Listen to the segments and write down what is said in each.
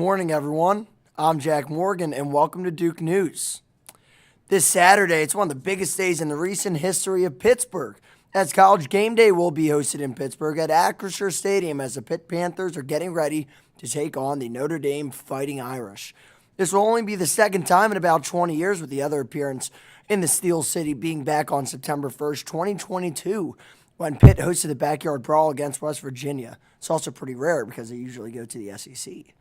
morning, everyone. I'm Jack Morgan, and welcome to Duke News. This Saturday, it's one of the biggest days in the recent history of Pittsburgh, as College Game Day will be hosted in Pittsburgh at Acrisure Stadium as the Pitt Panthers are getting ready to take on the Notre Dame Fighting Irish. This will only be the second time in about 20 years, with the other appearance in the Steel City being back on September 1st, 2022, when Pitt hosted the backyard brawl against West Virginia. It's also pretty rare because they usually go to the SEC.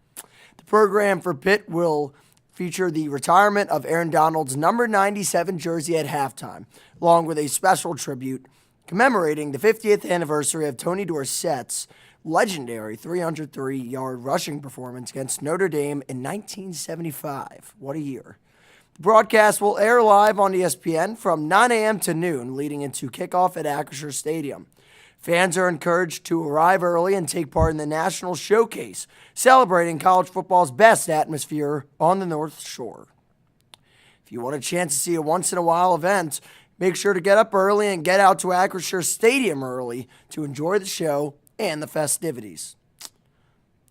The program for Pitt will feature the retirement of Aaron Donald's number 97 jersey at halftime, along with a special tribute commemorating the 50th anniversary of Tony Dorsett's legendary 303-yard rushing performance against Notre Dame in 1975. What a year. The broadcast will air live on ESPN from 9 a.m. to noon, leading into kickoff at Acrisure Stadium. Fans are encouraged to arrive early and take part in the National Showcase, celebrating college football's best atmosphere on the North Shore. If you want a chance to see a once-in-a-while event, make sure to get up early and get out to Acrisure Stadium early to enjoy the show and the festivities.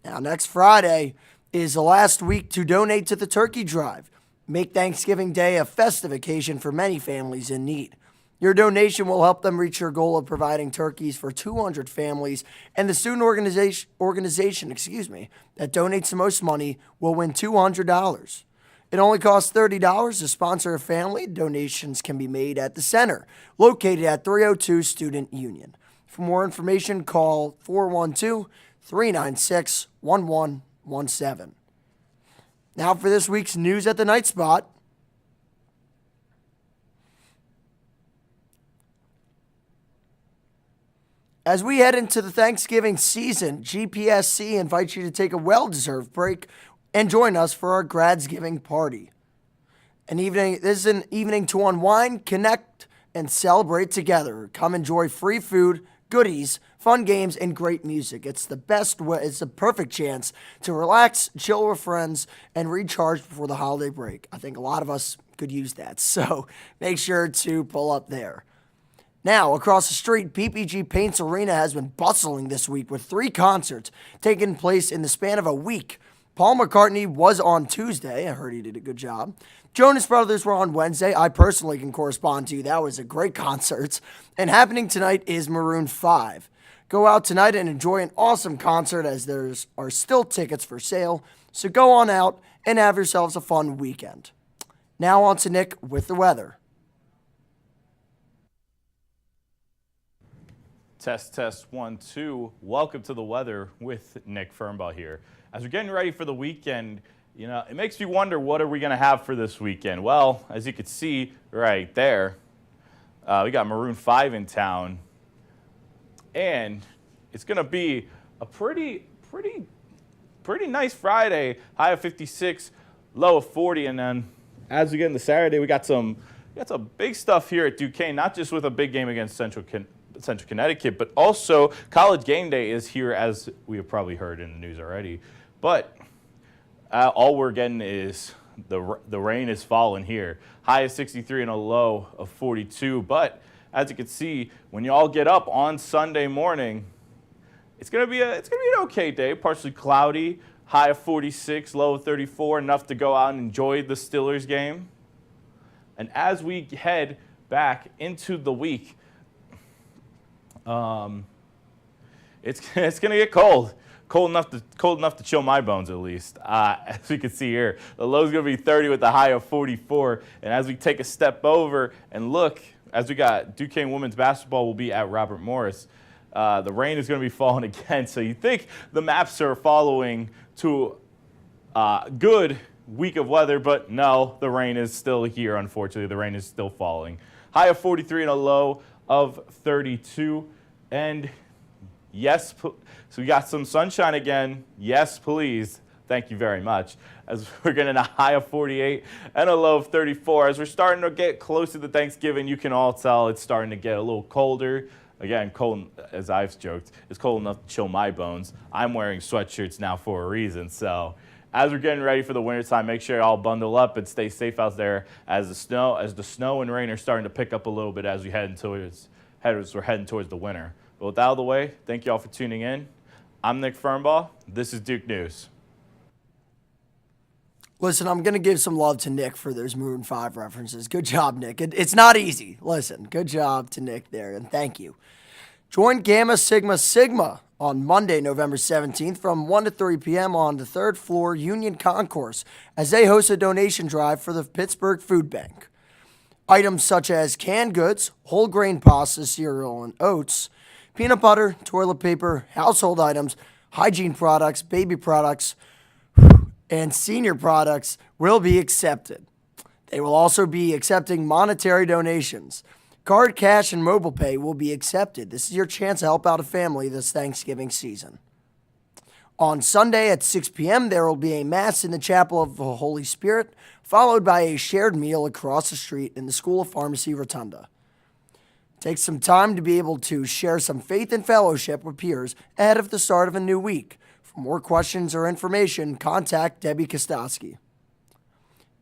Now, next Friday is the last week to donate to the Turkey Drive. Make Thanksgiving Day a festive occasion for many families in need. Your donation will help them reach their goal of providing turkeys for 200 families, and the student organization that donates the most money will win $200. It only costs $30 to sponsor a family. Donations can be made at the center, located at 302 Student Union. For more information, call 412-396-1117. Now for this week's News at the Night Spot. As we head into the Thanksgiving season, GPSC invites you to take a well-deserved break and join us for our Gradsgiving party. This is an evening to unwind, connect, and celebrate together. Come enjoy free food, goodies, fun games, and great music. It's the best way. It's the perfect chance to relax, chill with friends, and recharge before the holiday break. I think a lot of us could use that, so make sure to pull up there. Now, across the street, PPG Paints Arena has been bustling this week with 3 concerts taking place in the span of a week. Paul McCartney was on Tuesday. I heard he did a good job. Jonas Brothers were on Wednesday. I personally can correspond to you. That was a great concert. And happening tonight is Maroon 5. Go out tonight and enjoy an awesome concert, as there are still tickets for sale. So go on out and have yourselves a fun weekend. Now on to Nick with the weather. Test 1 2. Welcome to the weather with Nick Fernbaugh here. As we're getting ready for the weekend, it makes me wonder, what are we going to have for this weekend? Well, as you can see right there, we got Maroon 5 in town, and it's going to be a pretty nice Friday. High of 56, low of 40, and then as we get into Saturday, we got some big stuff here at Duquesne. Not just with a big game against Central Connecticut, but also College Game Day is here, as we have probably heard in the news already. But all we're getting is the rain is falling here. High of 63 and a low of 42. But as you can see, when you all get up on Sunday morning, it's gonna be an okay day. Partially cloudy. High of 46, low of 34. Enough to go out and enjoy the Steelers game. And as we head back into the week, it's gonna get cold enough to chill my bones, at least. As you can see here, the low's gonna be 30 with a high of 44. And as we take a step over and look, as we got Duquesne women's basketball will be at Robert Morris, the rain is gonna be falling again. So you think the maps are following to good week of weather, but no, the rain is still here. Unfortunately, the rain is still falling. High of 43 and a low of 32. And yes, so we got some sunshine again. Yes, please. Thank you very much. As we're getting a high of 48 and a low of 34. As we're starting to get closer to Thanksgiving, you can all tell it's starting to get a little colder. Again, cold, as I've joked, it's cold enough to chill my bones. I'm wearing sweatshirts now for a reason. So as we're getting ready for the wintertime, make sure you all bundle up and stay safe out there as the snow and rain are starting to pick up a little bit as we're heading towards the winter. But with that out of the way, thank you all for tuning in. I'm Nick Fernbaugh. This is Duke News. Listen, I'm going to give some love to Nick for those Maroon 5 references. Good job, Nick. It's not easy. Listen, good job to Nick there, and thank you. Join Gamma Sigma Sigma on Monday, November 17th from 1 to 3 p.m. on the third floor Union Concourse as they host a donation drive for the Pittsburgh Food Bank. Items such as canned goods, whole grain pasta, cereal, and oats, peanut butter, toilet paper, household items, hygiene products, baby products, and senior products will be accepted. They will also be accepting monetary donations. Card, cash, and mobile pay will be accepted. This is your chance to help out a family this Thanksgiving season. On Sunday at 6 p.m., there will be a Mass in the Chapel of the Holy Spirit, followed by a shared meal across the street in the School of Pharmacy Rotunda. Take some time to be able to share some faith and fellowship with peers ahead of the start of a new week. For more questions or information, contact Debbie Kostowski.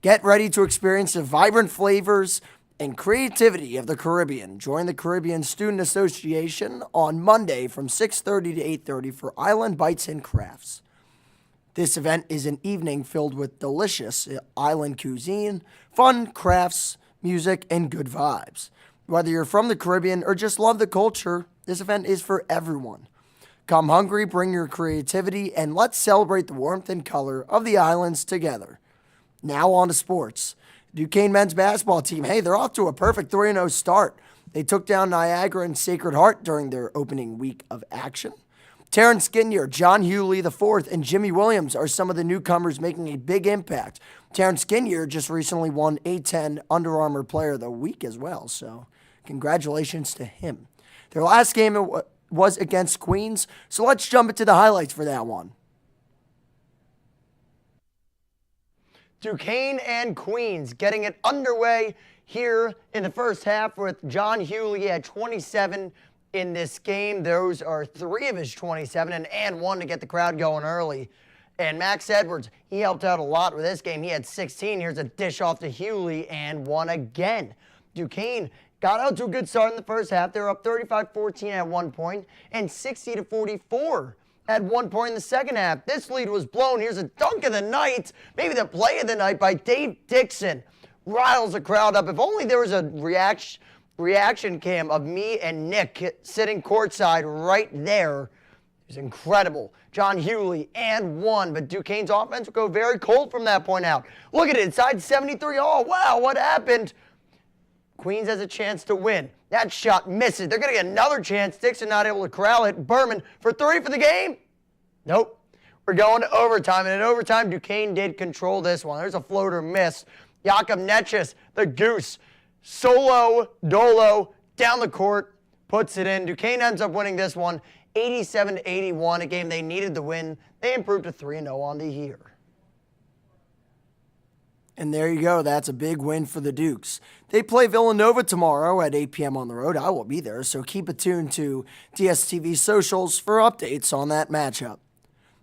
Get ready to experience the vibrant flavors and creativity of the Caribbean. Join the Caribbean Student Association on Monday from 6:30 to 8:30 for Island Bites and Crafts. This event is an evening filled with delicious island cuisine, fun, crafts, music, and good vibes. Whether you're from the Caribbean or just love the culture, this event is for everyone. Come hungry, bring your creativity, and let's celebrate the warmth and color of the islands together. Now on to sports. Duquesne men's basketball team, hey, they're off to a perfect 3-0 start. They took down Niagara and Sacred Heart during their opening week of action. Terrence Skinner, John Hewley IV, and Jimmy Williams are some of the newcomers making a big impact. Terrence Skinner just recently won A10 Under Armour Player of the Week as well, so congratulations to him. Their last game was against Queens, so let's jump into the highlights for that one. Duquesne and Queens getting it underway here in the first half with John Hewley at 27 in this game. Those are 3 of his 27 and 1 to get the crowd going early. And Max Edwards, he helped out a lot with this game. He had 16. Here's a dish off to Hewley and 1 again. Duquesne got out to a good start in the first half. They were up 35-14 at one point and 60-44 at one point in the second half. This lead was blown. Here's a dunk of the night, maybe the play of the night by Dave Dixon. Riles the crowd up. If only there was a reaction cam of me and Nick sitting courtside right there. It was incredible. John Hewley and 1, but Duquesne's offense will go very cold from that point out. Look at it, inside 73. Oh, wow, what happened? Queens has a chance to win. That shot misses. They're going to get another chance. Dixon not able to corral it. Berman for 3 for the game. Nope. We're going to overtime, and in overtime, Duquesne did control this one. There's a floater miss. Jakob Netchis, the Goose, solo, dolo, down the court, puts it in. Duquesne ends up winning this one 87-81, a game they needed to win. They improved to 3-0 on the year. And there you go. That's a big win for the Dukes. They play Villanova tomorrow at 8 p.m. on the road. I will be there, so keep it tuned to DSTV socials for updates on that matchup.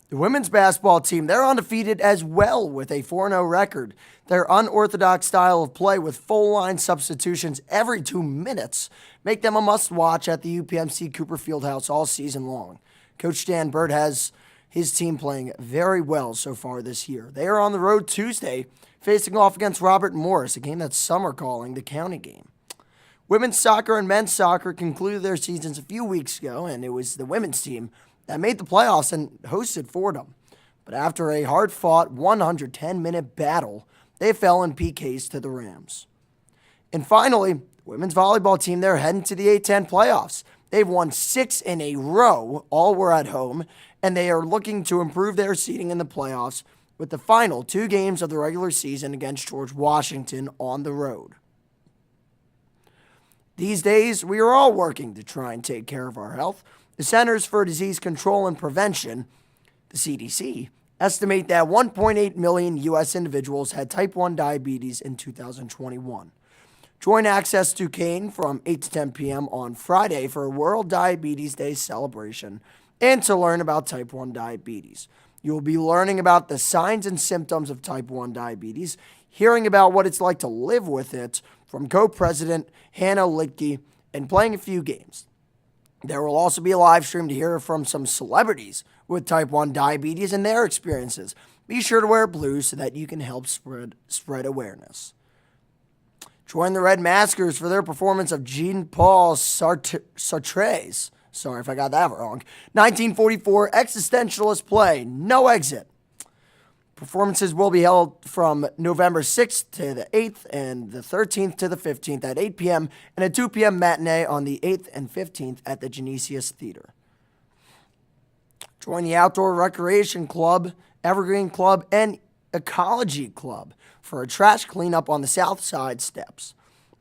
The women's basketball team, they're undefeated as well with a 4-0 record. Their unorthodox style of play with full-line substitutions every 2 minutes make them a must-watch at the UPMC Cooper Fieldhouse all season long. Coach Dan Bird has his team playing very well so far this year. They are on the road Tuesday, facing off against Robert Morris, a game that some are calling the county game. Women's soccer and men's soccer concluded their seasons a few weeks ago, and it was the women's team that made the playoffs and hosted Fordham. But after a hard-fought 110-minute battle, they fell in PKs to the Rams. And finally, the women's volleyball team, they're heading to the A10 playoffs. They've won 6 in a row, all were at home, and they are looking to improve their seeding in the playoffs with the final 2 games of the regular season against George Washington on the road. These days, we are all working to try and take care of our health. The Centers for Disease Control and Prevention, the CDC, estimate that 1.8 million U.S. individuals had type 1 diabetes in 2021. Join Access Duquesne from 8 to 10 p.m. on Friday for a World Diabetes Day celebration and to learn about type 1 diabetes. You will be learning about the signs and symptoms of type 1 diabetes, hearing about what it's like to live with it from co-president Hannah Litke, and playing a few games. There will also be a live stream to hear from some celebrities with type 1 diabetes and their experiences. Be sure to wear blue so that you can help spread awareness. Join the Red Maskers for their performance of Jean-Paul Sartre's, sorry if I got that wrong, 1944 existentialist play, No Exit. Performances will be held from November 6th to the 8th and the 13th to the 15th at 8 p.m. and a 2 p.m. matinee on the 8th and 15th at the Genesius Theater. Join the Outdoor Recreation Club, Evergreen Club, and Ecology Club for a trash cleanup on the South Side steps.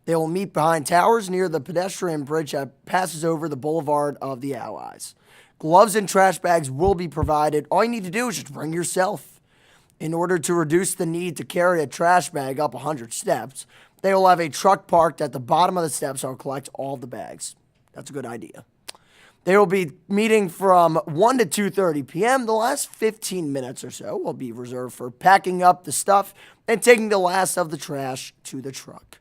They will meet behind towers near the pedestrian bridge that passes over the Boulevard of the Allies. Gloves and trash bags will be provided. All you need to do is just bring yourself. In order to reduce the need to carry a trash bag up 100 steps, they will have a truck parked at the bottom of the steps that will collect all the bags. That's a good idea. They will be meeting from 1 to 2:30 p.m. The last 15 minutes or so will be reserved for packing up the stuff and taking the last of the trash to the truck.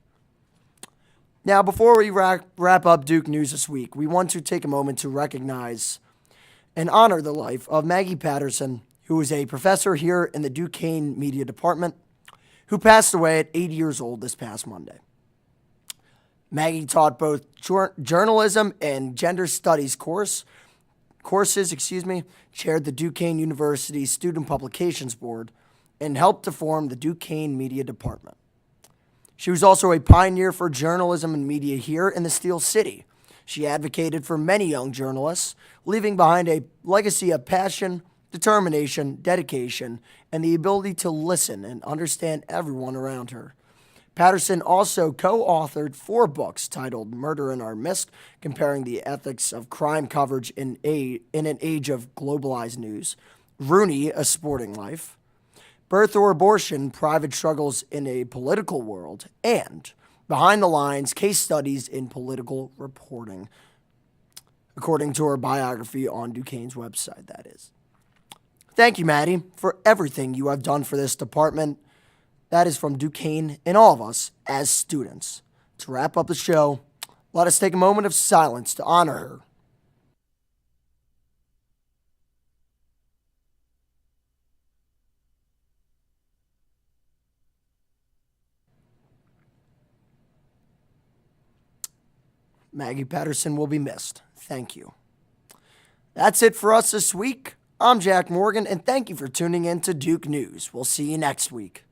Now, before we wrap up Duke News this week, we want to take a moment to recognize and honor the life of Maggie Patterson, who is a professor here in the Duquesne Media Department, who passed away at 80 years old this past Monday. Maggie taught both journalism and gender studies courses, chaired the Duquesne University Student Publications Board, and helped to form the Duquesne Media Department. She was also a pioneer for journalism and media here in the Steel City. She advocated for many young journalists, leaving behind a legacy of passion, determination, dedication, and the ability to listen and understand everyone around her. Patterson also co-authored 4 books titled Murder in Our Midst, comparing the ethics of crime coverage in an age of globalized news, Rooney, A Sporting Life, Birth or Abortion, Private Struggles in a Political World, and Behind the Lines, Case Studies in Political Reporting, according to her biography on Duquesne's website, that is. Thank you, Maddie, for everything you have done for this department. That is from Duquesne and all of us as students. To wrap up the show, let us take a moment of silence to honor her. Maggie Patterson will be missed. Thank you. That's it for us this week. I'm Jack Morgan, and thank you for tuning in to Duke News. We'll see you next week.